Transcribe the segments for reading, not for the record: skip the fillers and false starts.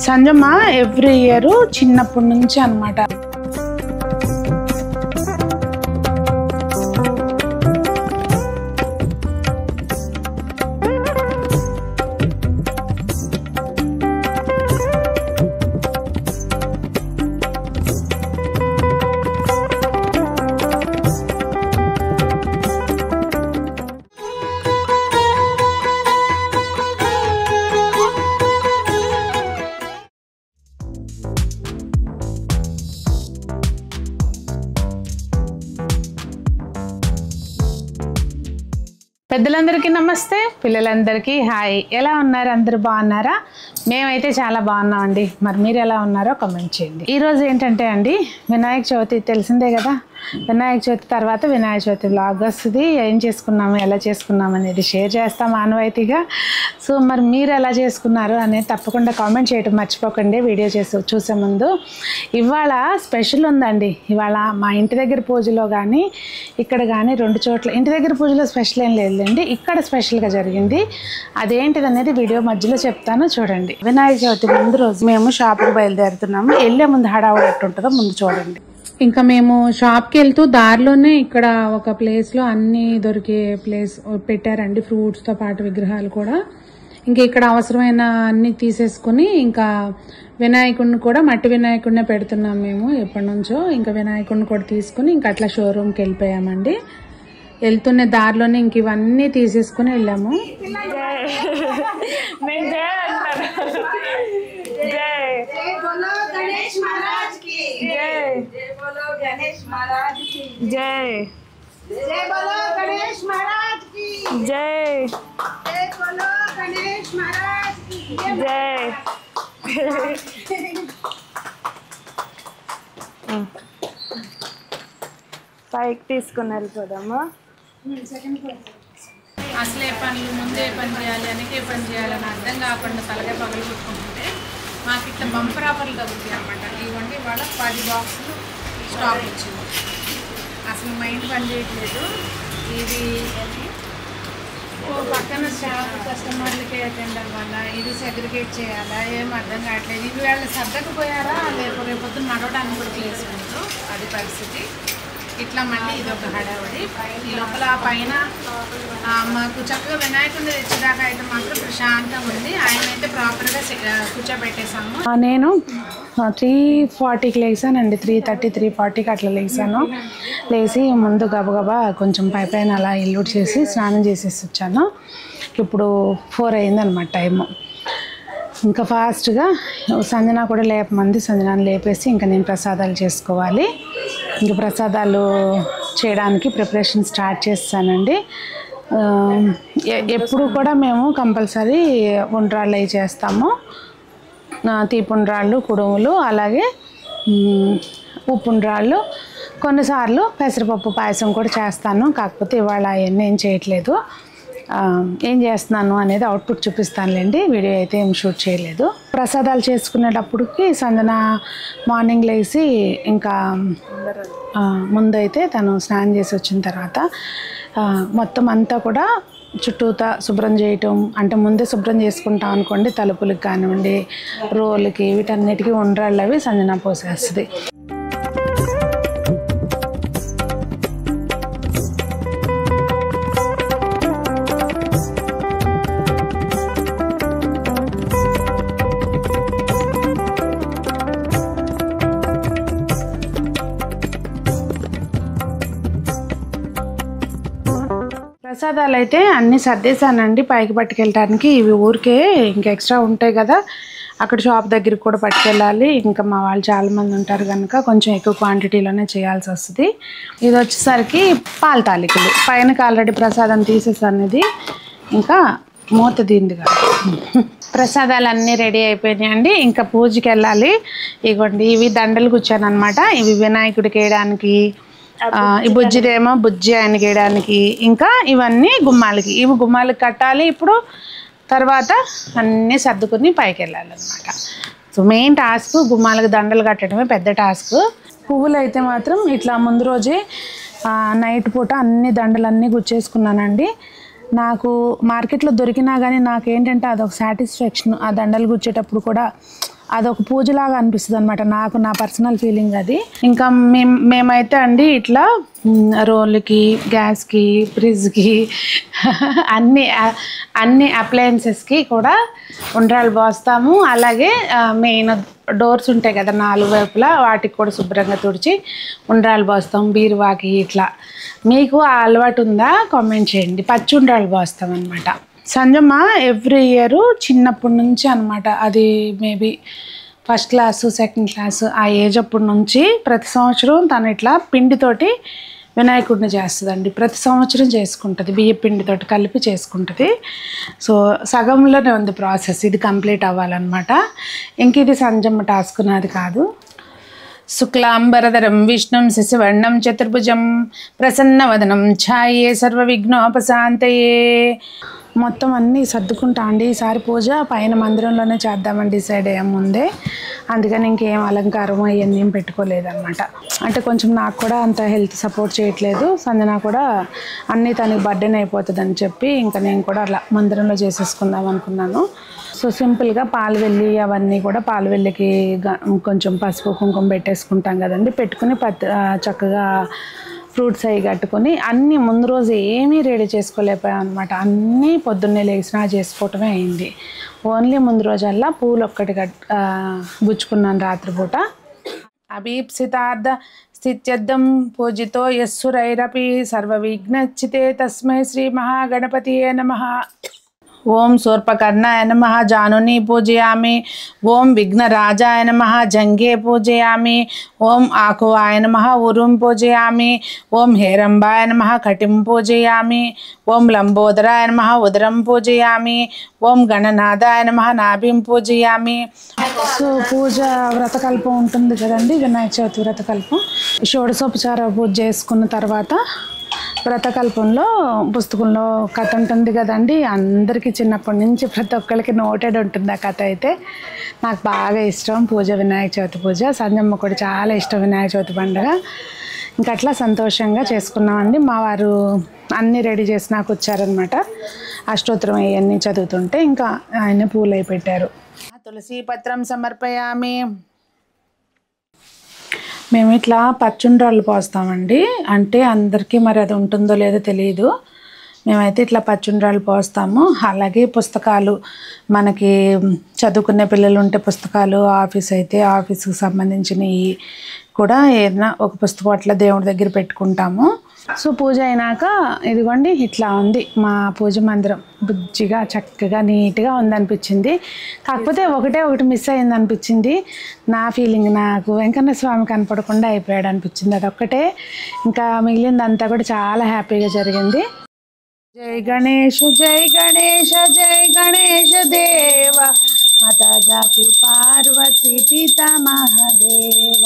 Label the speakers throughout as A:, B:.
A: సంజమ్మ every year చిన్నప్పటి నుంచి అన్నమాట. పెద్దలందరికీ నమస్తే, పిల్లలందరికీ హాయ్. ఎలా ఉన్నారు? అందరూ బాగున్నారా? మేమైతే చాలా బాగున్నామండి. మరి మీరు ఎలా ఉన్నారో కామెంట్ చేయండి. ఈరోజు ఏంటంటే అండి, వినాయక చవితి తెలిసిందే కదా. వినాయక చవితి తర్వాత వినాయక చవితి వ్లాగ్ వస్తుంది. ఏం చేసుకున్నాము, ఎలా చేసుకున్నాము అనేది షేర్ చేస్తాం ఆనవాయితీగా. సో మరి మీరు ఎలా చేసుకున్నారు అనేది తప్పకుండా కామెంట్ చేయడం మర్చిపోకండి. వీడియో చూసే ముందు ఇవాళ స్పెషల్ ఉందండి. ఇవాళ మా ఇంటి దగ్గర పూజలో కానీ ఇక్కడ కానీ రెండు చోట్ల ఇంటి దగ్గర పూజలో స్పెషల్ ఏం లేదులేండి, ఇక్కడ స్పెషల్గా జరిగింది. అదేంటిది అనేది వీడియో మధ్యలో చెప్తాను, చూడండి. వినాయక చవితి ముందు రోజు మేము షాప్కి బయలుదేరుతున్నాము. వెళ్ళే ముందు హడావుడి ఎట్టుంటుందో ముందు చూడండి. ఇంకా మేము షాప్కి వెళ్తూ దారిలోనే ఇక్కడ ఒక ప్లేస్లో అన్నీ దొరికే ప్లేస్ పెట్టారండి, ఫ్రూట్స్తో పాటు విగ్రహాలు కూడా. ఇంకా ఇక్కడ అవసరమైన అన్ని తీసేసుకుని ఇంకా వినాయకుడిని కూడా మట్టి వినాయకుడినే పెడుతున్నాం మేము ఎప్పటి నుంచో. ఇంకా వినాయకుడిని కూడా తీసుకుని ఇంకా అట్లా షోరూమ్కి వెళ్ళిపోయామండి. వెళ్తున్న దారిలోనే ఇంక ఇవన్నీ తీసేసుకుని వెళ్ళాము. జై జై బోలో గణేష్ మహారాజ్ కి జై, జై బోలో గణేష్ మహారాజ్ కి జై. పైకి తీసుకుని వెళ్ళిపోదామా.
B: అసలు ఏ పనులు ముందు ఏ పని చేయాలి అని ఏ పని చేయాలని అర్థం కాకుండా తలగా పగలు కొట్టుకుంటుంటే మాకు ఇట్లా బంపర్ ఆఫర్లు తగ్గుతాయి అన్నమాట. ఇవ్వండి ఇవాళ 10 బాక్సులు స్టాక్ వచ్చింది. అసలు మైండ్ పని చేయట్లేదు. ఇది పక్కన స్టాఫ్ కస్టమర్లకి అటెండ్ అవ్వాలా, ఇది సెగ్రిగేట్ చేయాలా, ఏం అర్థం కావట్లేదు. ఇవి వాళ్ళు సర్దకపోయారా లేకపోతే రేపొద్దు నడవడానికి కూడా ప్లేస్ ఉండదు, అది పరిస్థితి. ఇట్లా మళ్ళీ ఇది ఒక హడావడి. ఈ లోపల పైన మాకు చక్కగా వినాయకుడిని తెచ్చేదాకా అయితే మాత్రం ప్రశాంతంగా ఉంది. ఆయన అయితే ప్రాపర్గా కూర్చోబెట్టేసాము.
A: నేను 3:40కి లేసానండి, 3:30 3:40కి అట్లా లేసాను. లేచి ముందు గబగబా కొంచెం పైన అలా ఇల్లు చేసి స్నానం చేసేసి వచ్చాను. ఇప్పుడు 4 అయిందనమాట టైము. ఇంకా ఫాస్ట్గా సంజన కూడా లేపమంది, సంజనాన్ని లేపేసి ఇంకా నేను ప్రసాదాలు చేసుకోవాలి. ఇంక ప్రసాదాలు చేయడానికి ప్రిపరేషన్ స్టార్ట్ చేస్తానండి. ఎప్పుడు కూడా మేము కంపల్సరీ ఉండ్రాళ్ళు అవి చేస్తాము, తీపుండ్రాళ్ళు, కుడుములు, అలాగే ఉప్పుండ్రాళ్ళు, కొన్నిసార్లు పెసరపప్పు పాయసం కూడా చేస్తాను. కాకపోతే ఇవాళ అవన్నీ ఏం చేయట్లేదు. ఏం చేస్తున్నాను అనేది అవుట్పుట్ చూపిస్తానులేండి, వీడియో అయితే ఏం షూట్ చేయలేదు. ప్రసాదాలు చేసుకునేటప్పటికి సంజన మార్నింగ్ లేచి ఇంకా ముందైతే తను స్నానం చేసి వచ్చిన తర్వాత మొత్తం అంతా కూడా చుట్టూతా శుభ్రం చేయటం, అంటే ముందే శుభ్రం చేసుకుంటాం అనుకోండి, తలుపులకి కానివ్వండి, రోలుకి, వీటన్నిటికీ ఉండ్రాళ్ళు అవి సంజన పోసేస్తుంది. ప్రసాదాలు అయితే అన్నీ సర్దేశానండి పైకి పట్టుకెళ్ళడానికి. ఇవి ఊరికే ఇంకా ఎక్స్ట్రా ఉంటాయి కదా, అక్కడ షాప్ దగ్గరికి కూడా పట్టుకెళ్ళాలి. ఇంకా మా వాళ్ళు చాలామంది ఉంటారు కనుక కొంచెం ఎక్కువ క్వాంటిటీలోనే చేయాల్సి వస్తుంది. ఇది వచ్చేసరికి పాల తాలికలు. పైనకి ఆల్రెడీ ప్రసాదం తీసేసాను. ఇది ఇంకా మూత దీంది కదా. ప్రసాదాలు అన్నీ రెడీ అయిపోయినాయండి. ఇంకా పూజకి వెళ్ళాలి. ఇవ్వండి ఇవి దండలు కూర్చాను అనమాట. ఇవి వినాయకుడికి వేయడానికి, ఈ బుజ్జిదేమో బుజ్జి ఆయనకి వేయడానికి, ఇంకా ఇవన్నీ గుమ్మాలకి. ఇవి గుమ్మాలకి కట్టాలి ఇప్పుడు. తర్వాత అన్నీ సర్దుకుని పైకి వెళ్ళాలన్నమాట. సో మెయిన్ టాస్క్ గుమ్మాలకు దండలు కట్టడమే పెద్ద టాస్క్. పువ్వులు అయితే మాత్రం ఇట్లా ముందు రోజే నైట్ పూట అన్ని దండలన్నీ గుచ్చేసుకున్నానండి. నాకు మార్కెట్లో దొరికినా కానీ నాకేంటంటే అదొక సాటిస్ఫాక్షన్. ఆ దండలు గుచ్చేటప్పుడు కూడా అదొక పూజలాగా అనిపిస్తుంది అనమాట నాకు, నా పర్సనల్ ఫీలింగ్ అది. ఇంకా మేమైతే అండి ఇట్లా రోల్కి, గ్యాస్కి, ఫ్రిడ్జ్కి అన్ని అప్లయన్సెస్కి కూడా ఉండ్రాలు పోస్తాము. అలాగే మెయిన్ డోర్స్ ఉంటాయి కదా 4 వైపులా, వాటికి కూడా శుభ్రంగా తుడిచి ఉండ్రాలు పోస్తాం. బీరువాకి ఇట్లా. మీకు ఆ అలవాటు ఉందా కామెంట్ చేయండి. పచ్చి ఉండ్రాలు పోస్తాం అనమాట. సంజమ్మ ఎవ్రీ ఇయర్ చిన్నప్పటి నుంచి అనమాట, అది maybe first class, second class ఆ ఏజ్ అప్పటి నుంచి ప్రతి సంవత్సరం తను ఇట్లా పిండితోటి వినాయకుడిని చేస్తుందండి. ప్రతి సంవత్సరం చేసుకుంటుంది, బియ్య పిండితోటి కలిపి చేసుకుంటుంది. సో సగంలోనే ఉంది ప్రాసెస్, ఇది కంప్లీట్ అవ్వాలన్నమాట. ఇంక ఇది సంజమ్మ టాస్క్, నాది కాదు. శుక్లాంబరధరం విష్ణుం శశివర్ణం చతుర్భుజం ప్రసన్నవదనం ఛాయే సర్వవిఘ్నోపశాంతయే. మొత్తం అన్నీ సర్దుకుంటా అండి. ఈసారి పూజ పైన మందిరంలోనే చేద్దామని డిసైడ్ అయ్యాం ముందే. అందుకని ఇంకేం అలంకారం అవన్నీ ఏం పెట్టుకోలేదన్నమాట. అంటే కొంచెం నాకు కూడా అంత హెల్త్ సపోర్ట్ చేయట్లేదు. సంజన కూడా అన్నీ తనకి బర్డెన్ అయిపోతుంది అని చెప్పి ఇంకా నేను కూడా అలా మందిరంలో చేసేసుకుందాం అనుకున్నాను. సో సింపుల్గా పాలవెల్లి అవన్నీ కూడా పాలవెల్లికి కొంచెం పసుపు కుంకుమ పెట్టేసుకుంటాం కదండి. పెట్టుకుని చక్కగా ఫ్రూట్స్ అవి కట్టుకొని అన్నీ ముందు రోజు ఏమీ రెడీ చేసుకోలేకపోయాం అనమాట. అన్నీ పొద్దున్నే లేచినా చేసుకోవటమే అయింది. ఓన్లీ ముందు రోజల్లా పూలు ఒక్కటి గుచ్చుకున్నాను రాత్రిపూట. అభీప్సితార్థ స్థిత్యర్థం పూజితో యస్సురైరపి సర్వవిఘ్నచ్చితే తస్మై శ్రీ మహాగణపతియే నమః. ఓం శూర్పకర్ణాయ నమః జానుని పూజయామి. ఓం విఘ్నరాజాయ నమః జంఘే పూజయామి. ఓం ఆకువాయ నమః ఉరుం పూజయామి. ఓం హేరంబాయ నమః కటిం పూజయామి. ఓం లంబోదరాయ నమః ఉదరం పూజయామి. ఓం గణనాథాయ నమః నాభిం పూజయామి. సో పూజ వ్రతకల్పం ఉంటుంది కదండి, వినాయక చవితి వ్రతకల్పం. షోడశోపచార పూజ చేసుకున్న తర్వాత వ్రతకల్పంలో పుస్తకంలో కథ ఉంటుంది కదండి. అందరికీ చిన్నప్పటి నుంచి ప్రతి ఒక్కరికి నోటెడ్ ఉంటుంది ఆ కథ. అయితే నాకు బాగా ఇష్టం పూజ, వినాయక చవితి పూజ. సంజమ్మ కూడా చాలా ఇష్టం వినాయక చవితి పండుగ. ఇంకా అట్లా సంతోషంగా చేసుకున్నామండి. మా వారు అన్నీ రెడీ చేసి నాకు వచ్చారనమాట. అష్టోత్తరం అవన్నీ చదువుతుంటే ఇంకా ఆయన పూలు అయి పెట్టారు. తులసి పత్రం సమర్పయామి. మేము ఇట్లా పచ్చుండ్రాళ్ళు పోస్తామండి. అంటే అందరికీ మరి అది ఉంటుందో లేదో తెలియదు. మేమైతే ఇట్లా పచ్చుండ్రాళ్ళు పోస్తాము. అలాగే పుస్తకాలు, మనకి చదువుకునే పిల్లలు ఉంటే పుస్తకాలు, ఆఫీస్ అయితే ఆఫీస్కి సంబంధించినవి కూడా ఏదైనా ఒక పుస్తకం అట్లా దేవుడి దగ్గర పెట్టుకుంటాము. సో పూజ అయినాక ఇదిగోండి ఇట్లా ఉంది మా పూజ మందిరం. బుజ్జిగా చక్కగా నీట్గా ఉందనిపించింది. కాకపోతే ఒకటి మిస్ అయింది అనిపించింది. నా ఫీలింగ్, నాకు వెంకన్న స్వామి కనపడకుండా అయిపోయాడు అనిపించింది. అదొక్కటే. ఇంకా మిగిలిందంతా కూడా చాలా హ్యాపీగా జరిగింది. జై గణేష్ జై గణేష జై గణేష దేవ మాతా జాకి పార్వती पिता महादेव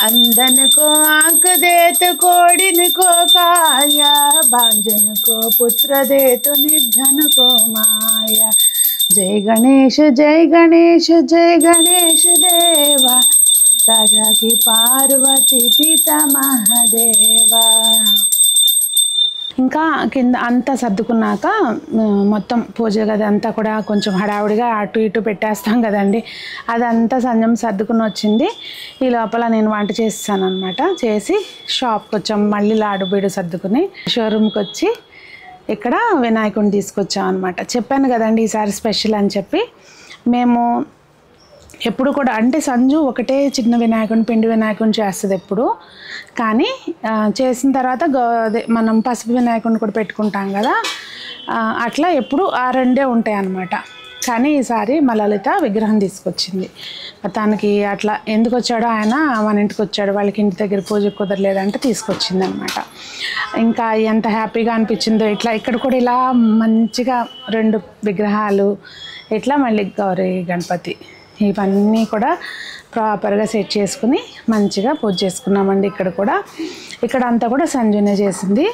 A: अंधन को आंख दे तो कोडिन को काया भांजन को पुत्र दे तो निर्धन को माया जय गणेश जय गणेश देवा माता जाकी पार्वती पिता महादेवा. ఇంకా కింద అంతా సర్దుకున్నాక మొత్తం పూజ గది అంతా కూడా కొంచెం హడావుడిగా అటు ఇటు పెట్టేస్తాం కదండి. అదంతా సంజం సర్దుకుని వచ్చింది. ఈ లోపల నేను వంట చేస్తాను అనమాట. చేసి షాప్కి వచ్చాం. మళ్ళీ లాడు బీడు సర్దుకుని షోరూమ్కి వచ్చి ఇక్కడ వినాయకుడిని తీసుకొచ్చాం అనమాట. చెప్పాను కదండి ఈసారి స్పెషల్ అని చెప్పి. మేము ఎప్పుడు కూడా అంటే సంజు ఒకటే చిన్న వినాయకుడిని, పిండి వినాయకుడిని చేస్తుంది ఎప్పుడు. కానీ చేసిన తర్వాత మనం పసుపు వినాయకుడిని కూడా పెట్టుకుంటాం కదా, అట్లా ఎప్పుడు ఆ రెండే ఉంటాయి అన్నమాట. కానీ ఈసారి మా లలిత విగ్రహం తీసుకొచ్చింది. తనకి అట్లా ఎందుకు వచ్చాడో ఆయన మన ఇంటికి వచ్చాడు, వాళ్ళకి ఇంటి దగ్గర పూజ కుదరలేదంటే తీసుకొచ్చింది అనమాట. ఇంకా ఎంత హ్యాపీగా అనిపించిందో. ఇట్లా ఇక్కడ కూడా ఇలా మంచిగా 2 విగ్రహాలు, ఇట్లా మళ్ళీ గౌరీ గణపతి, ఇవన్నీ కూడా ప్రాపర్గా సెట్ చేసుకుని మంచిగా పూజ చేసుకున్నామండి. ఇక్కడ అంతా కూడా సంజునే చేసింది.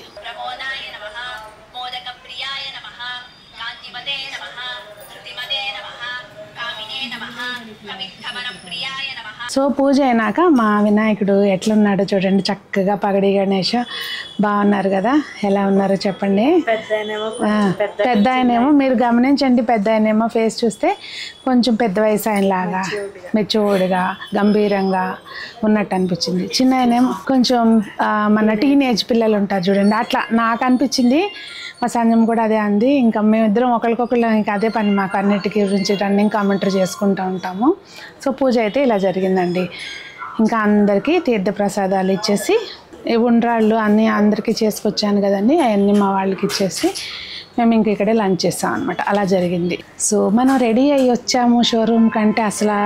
A: సో పూజ అయినాక మా వినాయకుడు ఎట్లున్నాడో చూడండి, చక్కగా పగడి గణేష బాగున్నారు కదా. ఎలా ఉన్నారో చెప్పండి. పెద్ద ఆయనేమో మీరు గమనించండి, పెద్ద ఆయనేమో ఫేస్ చూస్తే కొంచెం పెద్ద వయసు ఆయనలాగా మెచ్యూర్డ్గా గంభీరంగా ఉన్నట్టు అనిపించింది. చిన్న ఆయనేమో కొంచెం మన టీనేజ్ పిల్లలు ఉంటారు చూడండి, అట్లా నాకు అనిపించింది. మా సంజం కూడా అదే అంది. ఇంకా మేమిద్దరం ఒకరికొకరు ఇంకా అదే పని మాకు, అన్నిటికీ గురించి రన్నింగ్ కామెంటరీ చేసుకుంటూ ఉంటాము. సో పూజ అయితే ఇలా జరిగిందండి. ఇంకా అందరికీ తీర్థప్రసాదాలు ఇచ్చేసి ఉండ్రాళ్ళు అన్నీ అందరికీ చేసుకొచ్చాను కదండి, అవన్నీ మా వాళ్ళకి ఇచ్చేసి మేము ఇంక ఇక్కడే లంచ్ చేస్తాం అనమాట. అలా జరిగింది. సో మనం రెడీ అయ్యి వచ్చాము షోరూమ్ కంటే అసలు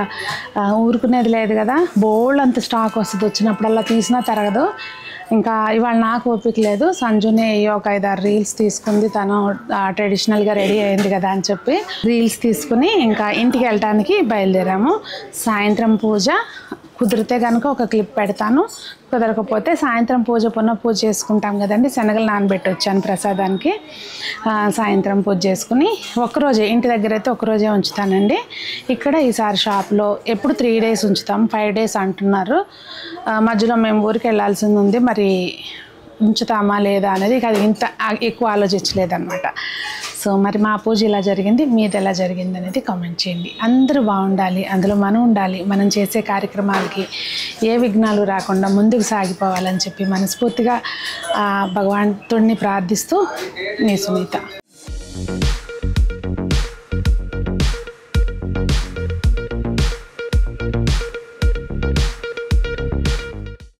A: ఊరుకునేది లేదు కదా. బోల్డ్ అంత స్టాక్ వస్తుంది, వచ్చినప్పుడల్లా తీసినా తరగదు. ఇంకా ఇవాళ నాకు ఓపిక లేదు. సంజునే ఒక 5-6 రీల్స్ తీసుకుంది, తను ట్రెడిషనల్గా రెడీ అయింది కదా అని చెప్పి రీల్స్ తీసుకుని ఇంకా ఇంటికి వెళ్ళటానికి బయలుదేరాము. సాయంత్రం పూజ కుదిరితే కనుక ఒక క్లిప్ పెడతాను, కుదరకపోతే సాయంత్రం పునః పూజ చేసుకుంటాం కదండి. శనగలు నానబెట్టి వచ్చాను ప్రసాదానికి. సాయంత్రం పూజ చేసుకుని ఒక్కరోజే ఇంటి దగ్గర అయితే ఒకరోజే ఉంచుతానండి. ఇక్కడ ఈసారి షాప్లో ఎప్పుడు 3 days ఉంచుతాం, 5 days అంటున్నారు. మధ్యలో మేము ఊరికి వెళ్ళాల్సింది ఉంది, మరి ఉంచుతామా లేదా అనేది అది ఇంత ఎక్కువ ఆలోచించలేదన్నమాట. సో మరి మా పూజ ఇలా జరిగింది, మీది ఎలా జరిగింది అనేది కామెంట్ చేయండి. అందరూ బాగుండాలి, అందులో మనం ఉండాలి, మనం చేసే కార్యక్రమాలకి ఏ విఘ్నాలు రాకుండా ముందుకు సాగిపోవాలని చెప్పి మనస్ఫూర్తిగా భగవంతుడిని ప్రార్థిస్తూ మీ సునీత.